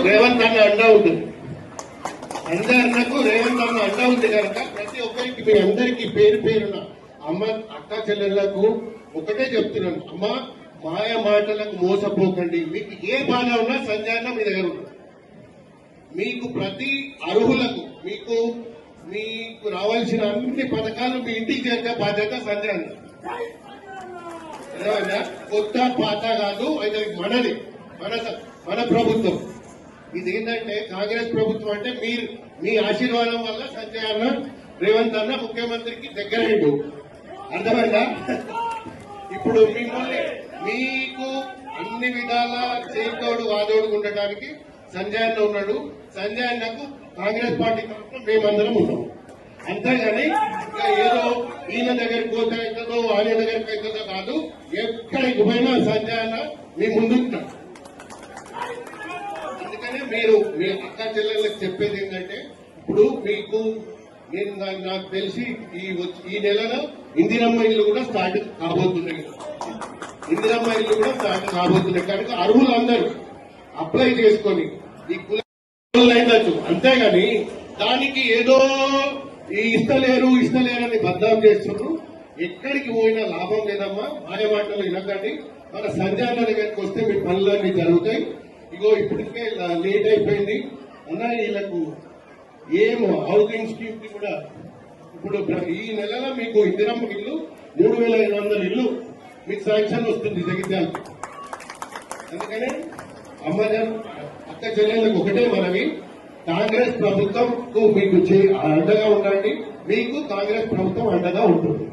రేవంత్ అన్న అండా ఉంటుంది. అందరినకు రేవంత్ అన్న అండా ఉంది కనుక ప్రతి ఒక్కరికి మీ అందరికీ పేరు పేరున అమ్మ అక్క చెల్లెళ్లకు ఒకటే చెప్తున్నాను, అమ్మ మాయ మాటలకు మోసపోకండి. మీకు ఏ బాధ ఉన్నా సంజయ్ అన్న మీ దగ్గర ఉన్నాడు. మీకు ప్రతి అర్హులకు మీకు మీకు రావాల్సిన అన్ని పథకాలు మీ ఇంటికి చేరిన బాధ్యత సంజయ్ అన్న. కొత్త పాత కాదు, అది మనది, మన ప్రభుత్వం. ఇది ఏంటంటే కాంగ్రెస్ ప్రభుత్వం అంటే మీరు మీ ఆశీర్వాదం వల్ల సంజయ్ అన్న రేవంత్ అన్న ముఖ్యమంత్రికి దగ్గరైండు. అర్థమైందా? ఇప్పుడు మిమ్మల్ని మీకు అన్ని విధాల చేతోడు వాదోడు ఉండటానికి సంజయ్ అన్న ఉన్నాడు. సంజయ్ అన్నకు కాంగ్రెస్ పార్టీ తరఫున మేమందరం ఉన్నాం. అంతేగాని ఇంకా ఏదో ఈయన దగ్గరికి పోతే అవుతుందో ఆయన దగ్గరికి అవుతుందో కాదు. ఎక్కడికి పోయినా సంజయ్ అన్న మీ ముందుంటాడు. అందుకనే మీరు మీ అక్క చెల్లెళ్ళకి చెప్పేది ఏంటంటే, ఇప్పుడు మీకు నేను నాకు తెలిసి ఈ నెలలో ఇందిరమ్మ ఇల్లు కూడా స్టార్ట్ కాబోతున్నాయి. ఇందిరమ్మ ఇల్లు కూడా స్టార్ట్ కాబోతున్నాయి కనుక అర్హులందరూ అప్లై చేసుకొని ఈ కులైనచ్చు. అంతేగాని దానికి ఏదో ఇస్తలేరు అని బద్నాం చేస్తున్నారు. ఎక్కడికి పోయినా లాభం లేదమ్మా. మాయ మాటలు వినకండి. మన సంజయ్ అన్న దగ్గరికి వస్తే మీ పనులన్నీ జరుగుతాయి. ఇగో ఇప్పటికే లేట్ అయిపోయింది అన్న. వీళ్ళకు ఏమో హౌసింగ్ స్కీమ్ కి కూడా ఇప్పుడు ఈ నెలలో మీకు ఇందిరమ్మ ఇల్లు 3,500 ఇల్లు మీకు శాంక్షన్ వస్తుంది జగిత్యాల. అందుకని అక్క చెల్లెళ్ళకు ఒకటే మనవి, కాంగ్రెస్ ప్రభుత్వం మీకు అండగా ఉండండి. మీకు కాంగ్రెస్ ప్రభుత్వం అండగా ఉంటుంది.